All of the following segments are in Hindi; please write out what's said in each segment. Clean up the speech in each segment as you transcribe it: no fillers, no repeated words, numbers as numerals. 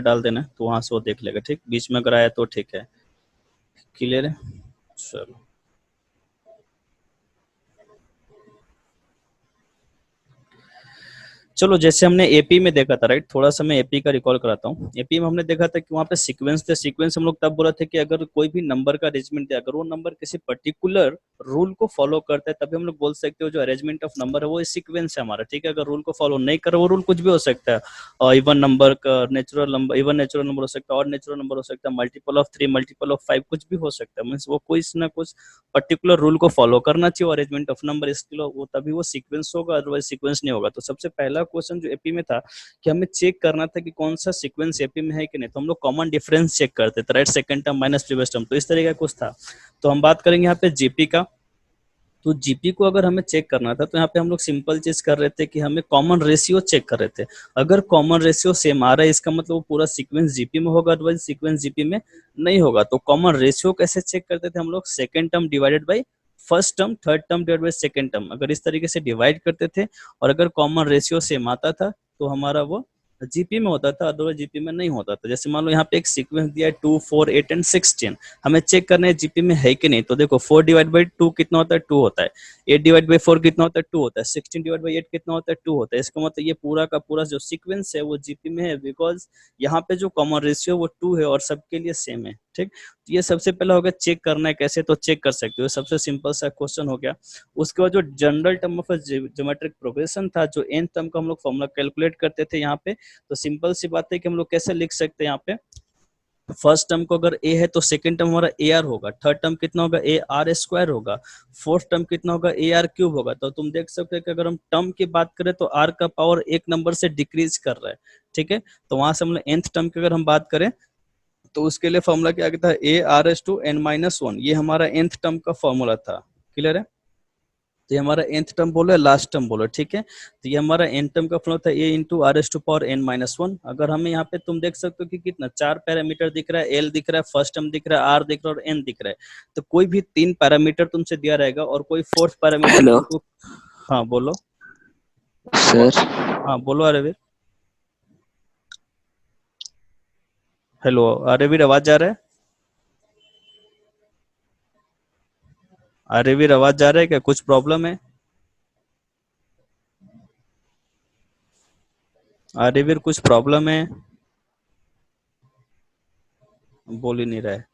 डाल देना, तो वहां से वो देख लेगा। ठीक, बीच में अगर आया तो ठीक है। क्लियर है? चलो, चलो जैसे हमने एपी में देखा था, राइट, थोड़ा सा मैं एपी का रिकॉल कराता हूँ। एपी में हमने देखा था कि वहाँ पे सीक्वेंस थे। सीक्वेंस हम लोग तब बोला था कि अगर कोई भी नंबर का अरेंजमेंट है, अगर वो नंबर किसी पर्टिकुलर रूल को फॉलो करता है, तभी हम लोग बोल सकते हो जो अरेंजमेंट ऑफ नंबर है वो सीक्वेंस है हमारा। ठीक है, अगर रूल को फॉलो नहीं कर, वो रूल कुछ भी हो सकता है, और इवन नंबर का natural number, even natural number हो सकता है, और नेचुरल नंबर हो सकता है, मल्टीपल ऑफ 3, मल्टीपल ऑफ 5, कुछ भी हो सकता है। मीन्स वो कोई ना कुछ पर्टिकुलर रूल को फॉलो करना चाहिए अरेंजमेंट ऑफ नंबर, इसके लिए वो तभी वो सीक्वेंस होगा, अदरवाइज सीक्वेंस नहीं होगा। तो सबसे पहला क्वेश्चन जो एपी में था कि हमें चेक करना था कि कौन सा सीक्वेंस एपी में है कि नहीं, तो हम लोग कॉमन डिफरेंस चेक करते थे, right, second term minus previous term, तो इस तरीके का कुछ था। तो हम बात करेंगे यहाँ पे जीपी का। तो जीपी को अगर हमें चेक करना था, तो यहाँ पे हम लोग सिंपल चीज कर रहे थे कि हमें कॉमन रेशियो चेक कर रहे थे। अगर कॉमन रेशियो सेम आ रहा है, इसका मतलब वो पूरा सीक्वेंस जीपी में होगा, अदरवाइज सीक्वेंस जीपी में नहीं होगा। तो कॉमन रेशियो कैसे चेक करते थे हम लोग? Second term divided by first term, third term divided by second term, अगर इस तरीके से डिवाइड करते थे और अगर कॉमन रेशियो सेम आता था तो हमारा वो जीपी में होता था, अदरवाइज जीपी में नहीं होता था। जैसे मान लो यहाँ पे एक सीक्वेंस दिया है 2, 4, 8 एंड 16, हमें चेक करना है जीपी में है कि नहीं। तो देखो 4 डिवाइड बाई 2 कितना होता है? 2 होता है। 8 डिवाइड बाई 4 कितना होता है? 2 होता है। 16 डिवाइड बाई 8 कितना होता है? 2 होता है। इसका मतलब ये पूरा का पूरा जो सीक्वेंस है वो जीपी में है, बिकॉज यहाँ पे जो कॉमन रेशियो वो 2 है और सबके लिए सेम है। ठीक, तो ये सबसे पहला हो गया। चेक करना है कैसे? तो चेक कर सकते हो, सबसे सिंपल सा क्वेश्चन हो गया। उसके बाद जो general term of geometric progression था, जो एन टर्म का हम लोग फॉर्मूला कैलकुलेट करते थे यहाँ पे, तो सिंपल सी बात है कि हम लोग कैसे लिख सकते हैं यहाँ पे। फर्स्ट टर्म को अगर ए है तो सेकंड टर्म हमारा ए आर होगा, थर्ड टर्म कितना होगा? ए आर स्क्वायर होगा, फोर्थ टर्म कितना होगा? ए आर क्यूब होगा। तो तुम देख सकते हो कि अगर हम टर्म की बात करें तो आर का पावर एक नंबर से डिक्रीज कर रहा है। ठीक है, तो वहां से हम लोग nth टर्म की अगर हम बात करें तो उसके लिए फॉर्मूला क्या था? A R S to N minus one, ये हमारा nth टर्म का फॉर्मूला था। क्लियर है? तो ये हमारा nth टर्म बोलो या लास्ट टर्म बोलो, ठीक है। तो ये हमारा n टर्म का फॉर्मूला था A into R S to power N minus one. अगर हमें यहाँ पे तुम देख सकते हो कि कितना 4 पैरामीटर दिख रहा है, एल दिख रहा है, फर्स्ट टर्म दिख रहा है, आर दिख रहा है और एन दिख रहा है। तो कोई भी 3 पैरामीटर तुमसे दिया रहेगा और कोई फोर्थ पैरामीटर हेलो तुमको। हाँ बोलो। सर। हाँ बोलो अरेवीर। हेलो अरेवीर, आवाज जा रहा है? अरेवीर आवाज जा रहा है क्या? कुछ प्रॉब्लम है? अरेवीर कुछ प्रॉब्लम है? बोल ही नहीं रहा है।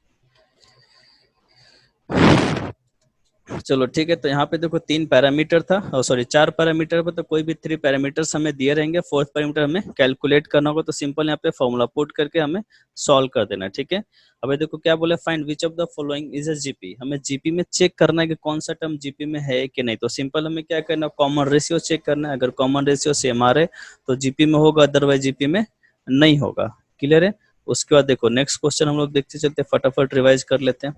चलो ठीक है, तो यहाँ पे देखो 3 पैरामीटर था, सॉरी 4 पैरामीटर पे, तो कोई भी 3 पैरामीटर्स हमें दिए रहेंगे, फोर्थ पैरामीटर हमें कैलकुलेट करना होगा। तो सिंपल यहाँ पे फॉर्मूला पुट करके हमें सॉल्व कर देना है। ठीक है, अब देखो क्या बोले, find which of the following is a GP. हमें जीपी में चेक करना है कि कौन सा टर्म जीपी में है कि नहीं। तो सिंपल हमें क्या करना है, कॉमन रेशियो चेक करना है। अगर कॉमन रेशियो सेम आ रहे तो जीपी में होगा, अदरवाइज जीपी में नहीं होगा। क्लियर है? उसके बाद देखो नेक्स्ट क्वेश्चन हम लोग देखते चलते, फटाफट रिवाइज कर लेते हैं।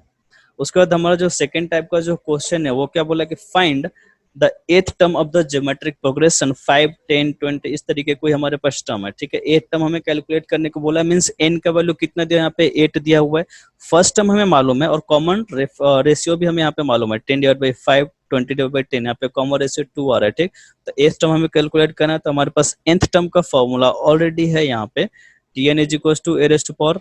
उसके बाद हमारा जो सेकंड टाइप का जो क्वेश्चन है वो क्या बोला कि find the th term of the geometric progression 5, 10, 20, इस तरीके कोई हमारे पास टर्म है। ठीक है, एथ टर्म हमें कैलकुलेट करने को बोला, मींस एन का वैल्यू कितना दिया, यहाँ पे 8 दिया हुआ है। फर्स्ट टर्म हमें मालूम है और कॉमन रेशियो भी हमें यहाँ पे मालूम है, 10 डिवाइड बाई 5, 20 डिवाइड बाई 10, यहाँ पे कॉमन रेशियो 2 आ रहा है। ठीक, तो एथ टर्म हमें कैलकुलेट करना है, तो हमारे पास nth टर्म का फॉर्मूला ऑलरेडी है यहाँ पे, T N is equal to A raise to power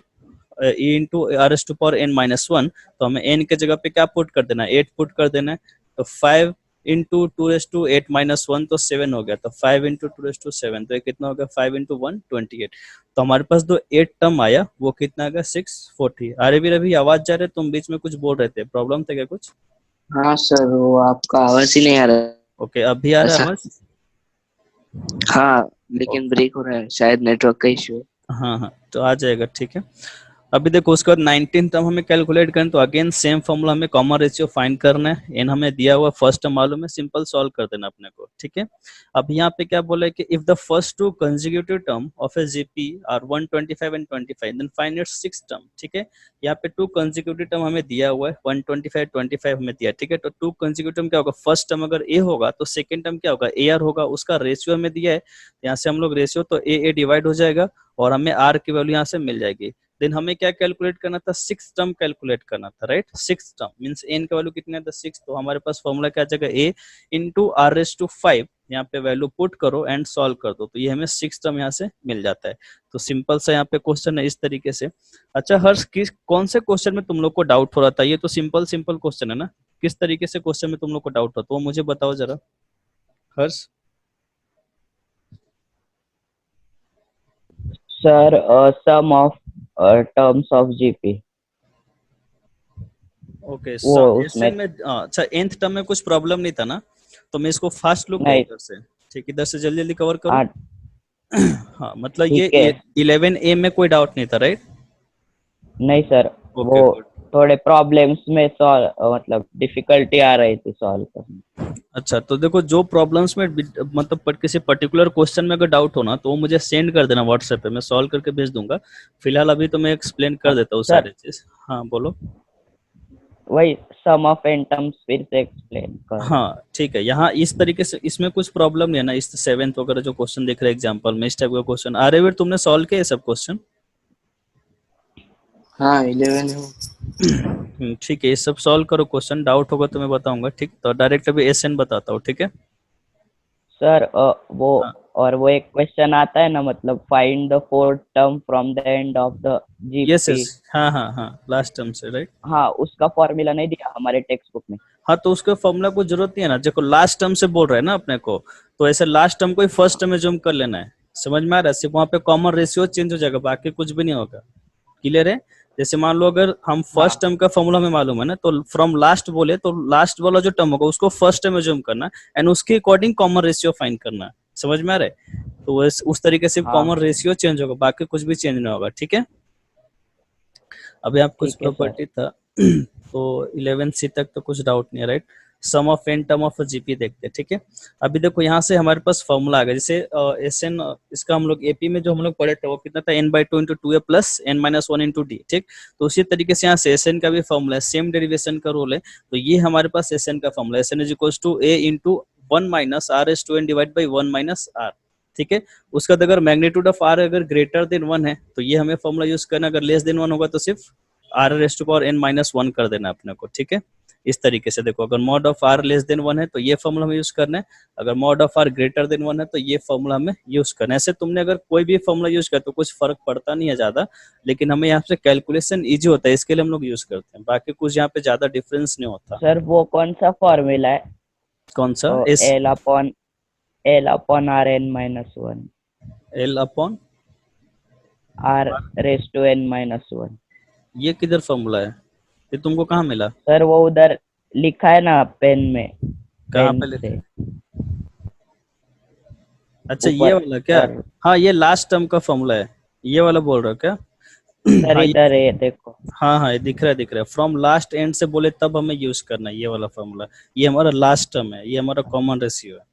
E into R S to power N minus one. तो हमें एन के जगह पे क्या पुट कर देना है? 8 पुट कर देना है। तो 5 into two raise to 8 minus one, तो 7 हो गया। तो 5 इंटू टू रेस टू 7, तो ये कितना हो गया? 5 इंटू 1 28। तो हमारे पास जो 8 टर्म आया वो कितना आ गया? 640। अरे भी रवि आवाज जा रहे, तुम बीच में कुछ बोल रहे थे, प्रॉब्लम था क्या कुछ? हाँ सर, वो आपका आवाज ही नहीं आ रहा ओके, अभी आ रहा है ऐसा। आवाज? हाँ, लेकिन ब्रेक हो रहा है, शायद नेटवर्क का इश्यू है। हाँ हाँ, तो आ जाएगा, ठीक है। अभी देखो उसके बाद 19 टर्म हमें कैलकुलेट करना, तो अगेन सेम फॉर्मूला, हमें कॉमन रेशियो फाइंड करना है। एन हमें दिया हुआ, फर्स्ट टर्म मालूम है, सिंपल सॉल्व कर देना अपने को। ठीक है, अब यहाँ पे क्या बोला है कि if the first 2 consecutive term of a GP are 125 and 25, then find its 6 term. ठीक है, यहाँ पे 2 कंसेक्यूटिव टर्म हमें दिया हुआ है, 125, 25 हमें दिया। ठीक है, तो 2 कंसेक्यूटिव टर्म क्या होगा? फर्स्ट टर्म अगर ए होगा तो सेकंड टर्म क्या होगा? ए आर होगा। उसका रेशियो हमें दिया है, यहाँ से हम लोग रेशियो तो ए डिवाइड हो जाएगा और हमें आर की वैल्यू यहाँ से मिल जाएगी। देन हमें क्या कैलकुलेट करना था, सिक्स टर्म कैलकुलेट करना था, right. Six term means N का वैल्यू कितना था, सिक्स। तो हमारे पास फॉर्मूला क्या आ जाएगा, ए इंटू आर रेस टू 5, यहाँ पे वैल्यू पुट करो एंड सॉल्व कर दो, तो ये हमें सिक्स टर्म यहाँ से मिल जाता है। तो सिंपल सा यहाँ पे क्वेश्चन है इस तरीके से। अच्छा हर्ष, किस कौन से क्वेश्चन में तुम लोग को डाउट हो रहा था, ये तो सिंपल सिंपल क्वेश्चन है ना, किस तरीके से क्वेश्चन में तुम लोग को डाउट हो तो वो मुझे बताओ जरा Harsh. Sir sum of terms of GP, okay वो एसएन उसमें में अच्छा nth टर्म में कुछ प्रॉब्लम नहीं था ना, तो मैं इसको फास्ट लूप नहीं। इधर से, ठीक, इधर से जल्दी जल्दी कवर करूं। हाँ हाँ मतलब ठीक है। ये 11A में कोई डाउट नहीं था, राइट। नहीं सर, ओके वो गुड। थोड़े प्रॉब्लम्स में सॉल्व मतलब डिफिकल्टी आ रही थी सॉल्व करने। अच्छा तो देखो, जो प्रॉब्लम्स में मतलब किसी पर्टिकुलर क्वेश्चन में अगर डाउट हो ना, तो वो मुझे सेंड कर देना व्हाट्सएप पे, मैं सॉल्व करके भेज दूंगा। फिलहाल अभी तो मैं एक्सप्लेन कर देता हूँ सर सारी चीज। हाँ बोलो। वही सम ऑफ एन टर्म्स फिर से एक्सप्लेन कर। हाँ ठीक है, यहाँ इस तरीके से इसमें कुछ प्रॉब्लम नहीं है ना, इस सेवेंथ वगैरह जो क्वेश्चन दिख रहे हैं एग्जाम्पल में, इस टाइप का क्वेश्चन आ रहे, तुमने सॉल्व किया ये सब क्वेश्चन। हाँ 11 है वो। ठीक है, ये सब सॉल्व करो क्वेश्चन, डाउट होगा तो मैं बताऊंगा, ठीक। तो डायरेक्ट अभी एसएन बताता हूँ, ठीक है। सर वो हाँ और वो एक क्वेश्चन आता है ना, मतलब find the fourth term from the end of the yes GP. Yes, हाँ हाँ हाँ, लास्ट टर्म से, राइट। हाँ उसका फॉर्मूला नहीं दिया हमारे टेक्स्ट बुक में। हाँ तो उसके फॉर्मूला को जरूरत नहीं है ना, देखो लास्ट टर्म से बोल रहे हैं ना अपने को, तो ऐसे लास्ट टर्म को ही फर्स्ट टर्म में जूम कर लेना है, समझ में आ रहा है। सिर्फ वहाँ पे कॉमन रेशियो चेंज हो जाएगा, बाकी कुछ भी नहीं होगा, क्लियर है। जैसे मान लो अगर हम फर्स्ट हाँ टर्म का फॉर्मूला हमें मालूम है ना, तो फ्रॉम लास्ट बोले तो लास्ट वाला जो टर्म होगा उसको फर्स्ट टर्म में जूम करना एंड उसके अकॉर्डिंग कॉमन रेशियो फाइंड करना, समझ में आ रहा है। तो उस तरीके से हाँ कॉमन रेशियो चेंज होगा, बाकी कुछ भी चेंज नहीं होगा, ठीक है। अभी आप कुछ ठीक है सर। प्रॉपर्टी था तो 11C तक तो कुछ डाउट नहीं है, right. Sum of N term of GP देखते हैं, ठीक है। अभी देखो यहाँ से हमारे पास फॉर्मूला आ गया, जैसे एस एन, इसका हम लोग एपी में जो हम लोग पढ़े थे वो कितना था, n/2 into 2a plus n-1 into D, ठीक। तो उसी तरीके से यहाँ से एस एन का भी फॉर्मूला है, सेम डेरिवेशन का रोल है। तो ये हमारे पास एस एन का formula, S N is equal to a into 1 minus R S to N divide by 1 minus R, ठीक है। उसका अगर मैग्नीट्यूड ऑफ आर अगर ग्रेटर देन 1 है तो ये हमें फॉर्मूला यूज करना, अगर लेस देन 1 होगा तो सिर्फ are raise to power n-1 कर देना अपने को, ठीक है। इस तरीके से देखो, अगर mod of R less than 1 है तो ये फॉर्मूला हमें यूज करना है, अगर mod of R greater than 1 है तो ये फॉर्मूला हमें यूज करना है। ऐसे तुमने अगर कोई भी फॉर्मूला यूज कर तो कुछ फर्क पड़ता नहीं है ज्यादा, लेकिन हमें यहाँ से कैलकुलेशन इजी होता है, इसके लिए हम लोग यूज करते हैं, बाकी कुछ यहाँ पे ज्यादा डिफरेंस नहीं होता। सर वो कौन सा फॉर्मूला है? कौन सा? S L upon R N minus one, L upon R raise to N minus one. ये किधर फॉर्मूला है, ये तुमको कहाँ मिला? सर वो उधर लिखा है ना पेन में, कहाँ पेन पे लिखा से है? अच्छा ये ऊपर वाला क्या? सर। हाँ ये लास्ट टर्म का फॉर्मूला है, ये वाला बोल रहे हो क्या? सर हाँ इधर है देखो। हाँ हाँ, ये दिख रहा है दिख रहा है, फ्रॉम लास्ट एंड से बोले तब हमें यूज करना है ये वाला फॉर्मूला, ये हमारा लास्ट टर्म है, ये हमारा कॉमन रेशियो है,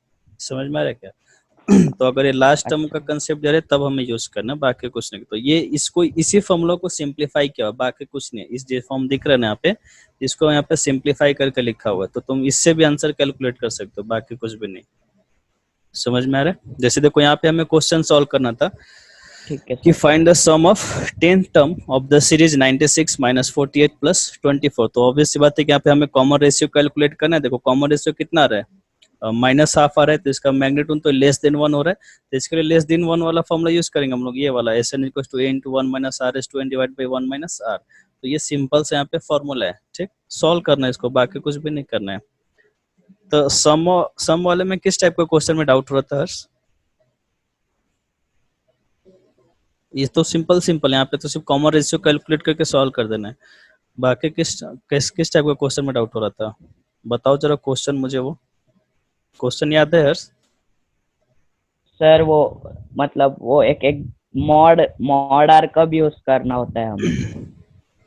समझ में आ रहा है क्या? तो अगर ये लास्ट टर्म का अच्छा कंसेप्ट जा रहा है तब हमें यूज करना है, बाकी कुछ नहीं। तो ये इसको इसी फॉर्मूला को सिंप्लीफाई किया हुआ, बाकी कुछ नहीं है। इस जो फॉर्म दिख रहा है ना यहाँ पे, इसको यहाँ पे सिंप्लीफाई करके लिखा हुआ है, तो तुम इससे भी आंसर कैलकुलेट कर सकते हो, बाकी कुछ भी नहीं, समझ में आ रहा है। जैसे देखो यहाँ पे हमें क्वेश्चन सॉल्व करना था ठीक है कि sir. Find the sum of 10th term of the series 96 minus 48 plus 24। तो ऑब्वियस सी बात है कि यहाँ पे हमें कॉमन रेशियो कैलकुलेट करना है। देखो कॉमन रेशियो कितना आ रहा है, माइनस हाफ आ रहा है, तो इसका मैग्नीट्यूड तो लेस देन 1 हो रहा है, तो इसके लिए लेस देन 1 वाला फॉर्मूला यूज करेंगे हम लोग, ये वाला S N equal to A into 1 minus R S to N divide by 1 minus R. तो ये सिंपल से यहाँ पे फॉर्मूला है, ठीक। सॉल्व करना है इसको, बाकी कुछ भी नहीं करना है। तो सम वाले में किस टाइप का क्वेश्चन में डाउट हो रहा था हर्ष? ये तो सिंपल सिंपल, यहाँ पे तो सिर्फ कॉमन रेशियो कैलकुलेट करके सॉल्व कर देना है, बाकी किस टाइप का क्वेश्चन में डाउट हो रहा था, बताओ जरा क्वेश्चन मुझे, वो क्वेश्चन याद है हर्ष? सर वो मतलब वो एक एक मॉड मॉड आर कब यूज करना होता है हमें?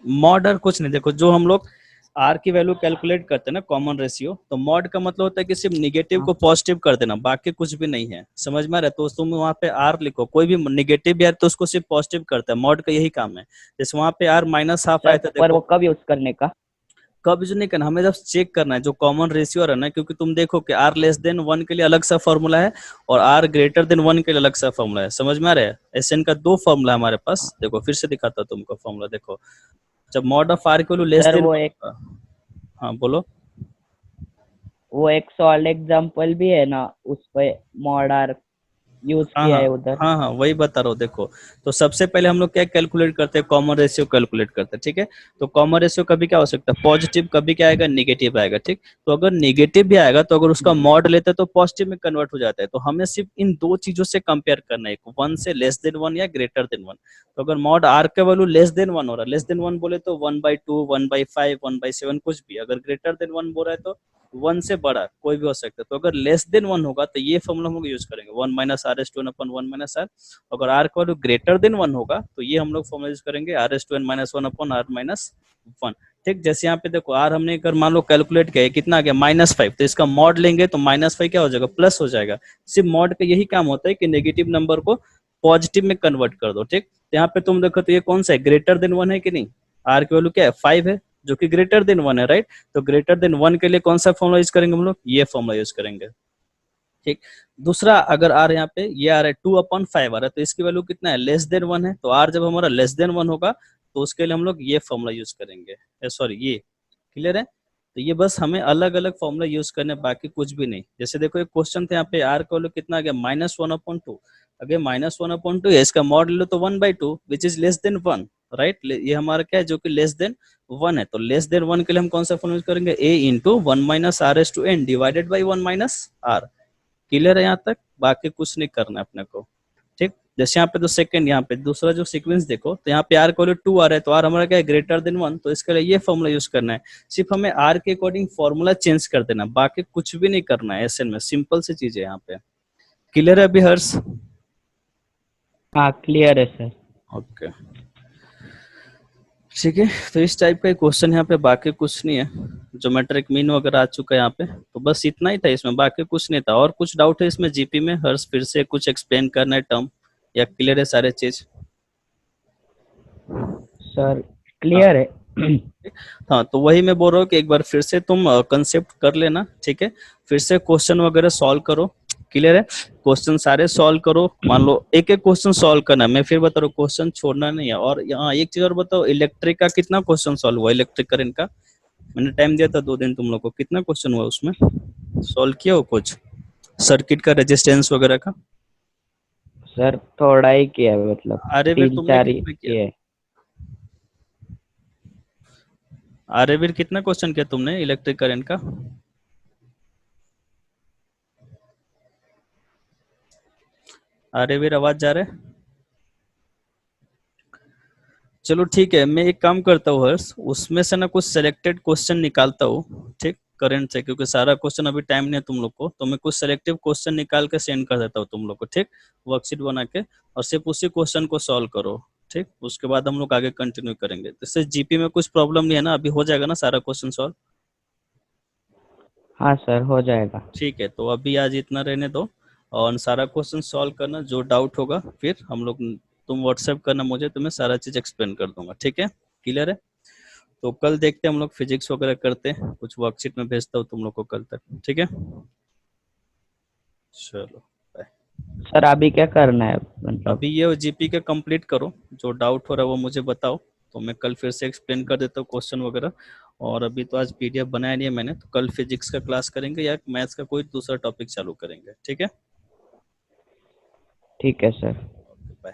मॉड आर कुछ नहीं, देखो जो हम लोग आर की वैल्यू कैलकुलेट करते हैं ना कॉमन रेशियो, तो मॉड का मतलब होता है कि सिर्फ निगेटिव को पॉजिटिव कर देना, बाकी कुछ भी नहीं है, समझ में आ रहा है। तो तुम वहाँ पे आर लिखो, कोई भी निगेटिव भी आए तो उसको सिर्फ पॉजिटिव करता है, मॉड का यही काम है। जैसे वहाँ पे आर माइनस हाफ आया सर था पर वो देखो, कब यूज करने का? कब यूज नहीं करना, हमें जब चेक करना है जो कॉमन रेशियो है ना, क्योंकि तुम देखो कि r लेस देन 1 के लिए अलग सा फॉर्मूला है और r ग्रेटर देन 1 के लिए अलग सा फॉर्मूला है, समझ में आ रहा है? एसएन का दो फॉर्मूला है हमारे पास, देखो फिर से दिखाता हूं तुमको फॉर्मूला, देखो जब mod of r equal to less sir than वो 1 एक होगा, हाँ बोलो। सॉल्ड एग्जांपल भी है ना, उस पे मॉड आर यूज हाँ किया हाँ है उधर। हाँ हाँ, वही बता रहा हूँ। देखो तो सबसे पहले हम लोग क्या कैलकुलेट करते हैं, कॉमन रेशियो कैलकुलेट करते हैं, ठीक है। तो कॉमन रेशियो कभी क्या हो सकता है, पॉजिटिव, कभी क्या आएगा, नेगेटिव आएगा, ठीक। तो अगर नेगेटिव भी आएगा तो अगर उसका मॉड लेते हैं तो पॉजिटिव में कन्वर्ट हो जाता है। तो हमें सिर्फ इन दो चीजों से कंपेयर करना है, वन से लेस देन वन या ग्रेटर देन वन। तो अगर मॉड आर का वैल्यू लेस देन वन हो रहा है, लेस देन वन बोले तो 1/2, 1/5, 1/7 कुछ भी, अगर ग्रेटर देन वन बोल रहा है तो वन से बड़ा कोई भी हो सकता है। तो अगर लेस देन वन होगा तो ये फॉर्मूला हम लोग यूज करेंगे, 1 minus R S to N upon 1 minus R. अगर आर का वैल्यू ग्रेटर देन वन होगा तो ये हम लोग फॉर्मूला यूज करेंगे, R S to N minus one upon R minus one, ठीक। जैसे यहाँ पे देखो आर हमने अगर मान लो कैलकुलेट किया कितना आ गया -5, तो इसका मॉड लेंगे तो -5 क्या हो जाएगा, प्लस हो जाएगा। सिर्फ मॉड का यही काम होता है कि नेगेटिव नंबर को पॉजिटिव में कन्वर्ट कर दो, ठीक। तो यहाँ पे तुम देखो तो ये कौन सा है, ग्रेटर देन वन है कि नहीं, आर की वैल्यू क्या है 5 है, जो कि ग्रेटर देन वन है, राइट। तो ग्रेटर देन वन के लिए कौन सा फॉर्मूला यूज करेंगे हम लोग, ये फॉर्मूला यूज करेंगे, ठीक। दूसरा अगर आर यहाँ पे ये आ रहा है 2/5 आ रहा है, तो इसकी वैल्यू कितना है, लेस देन वन है। तो आर जब हमारा लेस देन वन होगा तो उसके लिए हम लोग ये फॉर्मूला यूज करेंगे, सॉरी ये, क्लियर है। तो ये बस हमें अलग अलग फॉर्मूला यूज करने, बाकी कुछ भी नहीं। जैसे देखो एक क्वेश्चन था यहाँ पे, आर का वैल्यू कितना आ गया, -1/2। अगर -1/2 है, इसका मॉड ले लो तो 1/2 which is less than one, right. ये हमारा क्या है, जो कि लेस देन वन है। तो लेस देन वन के लिए हम कौन सा फॉर्मूला यूज करेंगे, a into one minus R S to n divided by one minus r. Clear है यहाँ तक, बाकी कुछ नहीं करना है अपने को, ठीक। जैसे यहाँ पे तो सेकंड, यहाँ पे दूसरा जो सीक्वेंस देखो तो यहाँ पे आर का वैल्यू 2 आ रहा है, तो आर हमारा क्या है, ग्रेटर देन 1, तो इसके लिए ये फॉर्मूला यूज करना है। सिर्फ हमें आर के अकॉर्डिंग फॉर्मूला चेंज कर देना, बाकी कुछ भी नहीं करना है एसएन में, सिंपल सी चीज है यहाँ पे। क्लियर है अभी हर्ष? हाँ क्लियर है सर। ओके ठीक है, तो इस टाइप का क्वेश्चन यहाँ पे, बाकी कुछ नहीं है। ज्योमेट्रिक मीन वगैरह आ चुका है यहाँ पे, तो बस इतना ही था इसमें, बाकी कुछ नहीं था। और कुछ डाउट है इसमें जीपी में हर्ष, फिर से कुछ एक्सप्लेन करना है टर्म, या क्लियर है सारे चीज? सर क्लियर है। हाँ तो वही मैं बोल रहा हूँ कि एक बार फिर से तुम कंसेप्ट कर लेना, ठीक है। फिर से क्वेश्चन वगैरह सॉल्व करो, क्लियर है। क्वेश्चन सारे सॉल्व करो, मान लो एक एक क्वेश्चन सॉल्व करना है, मैं फिर बता रहा हूँ क्वेश्चन छोड़ना नहीं है। और यहाँ एक चीज और बताओ, इलेक्ट्रिक का कितना क्वेश्चन सॉल्व हुआ, इलेक्ट्रिक करंट का? मैंने टाइम दिया था 2 दिन तुम लोग को, कितना क्वेश्चन हुआ उसमें, सॉल्व किया हो कुछ, सर्किट का रेजिस्टेंस वगैरह का? सर थोड़ा ही किया है, मतलब अरे फिर तीन तुमने चार ही कितना किया, किए। अरे फिर कितना क्वेश्चन किया तुमने इलेक्ट्रिक करंट का? अरे वीर आवाज जा रहा है? चलो ठीक है, मैं एक काम करता हूँ हर्ष, उसमें से ना कुछ सिलेक्टेड क्वेश्चन निकालता हूँ, ठीक, करंट से, क्योंकि सारा क्वेश्चन अभी टाइम नहीं है तुम लोग को, तो मैं कुछ सिलेक्टिव क्वेश्चन निकाल के सेंड कर देता हूँ तुम लोग को, ठीक, वर्कशीट बना के, और सिर्फ उसी क्वेश्चन को सॉल्व करो, ठीक। उसके बाद हम लोग आगे कंटिन्यू करेंगे। तो इससे जीपी में कुछ प्रॉब्लम नहीं है ना, अभी हो जाएगा ना सारा क्वेश्चन सॉल्व? हाँ सर हो जाएगा। ठीक है, तो अभी आज इतना रहने दो, और सारा क्वेश्चन सॉल्व करना, जो डाउट होगा फिर हम लोग, तुम व्हाट्सएप करना मुझे, तो मैं सारा चीज एक्सप्लेन कर दूंगा, ठीक है, क्लियर है। तो कल देखते हैं हम लोग, फिजिक्स वगैरह करते हैं, कुछ वर्कशीट में भेजता हूँ तुम लोग को कल तक, ठीक है। चलो बाय। सर अभी क्या करना है, मतलब? अभी ये जीपी का कंप्लीट करो, जो डाउट हो रहा है वो मुझे बताओ, तो मैं कल फिर से एक्सप्लेन कर देता हूँ क्वेश्चन वगैरह। और अभी तो आज पीडीएफ बनाया नहीं है मैंने, तो कल फिजिक्स का क्लास करेंगे या मैथ्स का कोई दूसरा टॉपिक चालू करेंगे, ठीक है। ठीक है सर। बाय।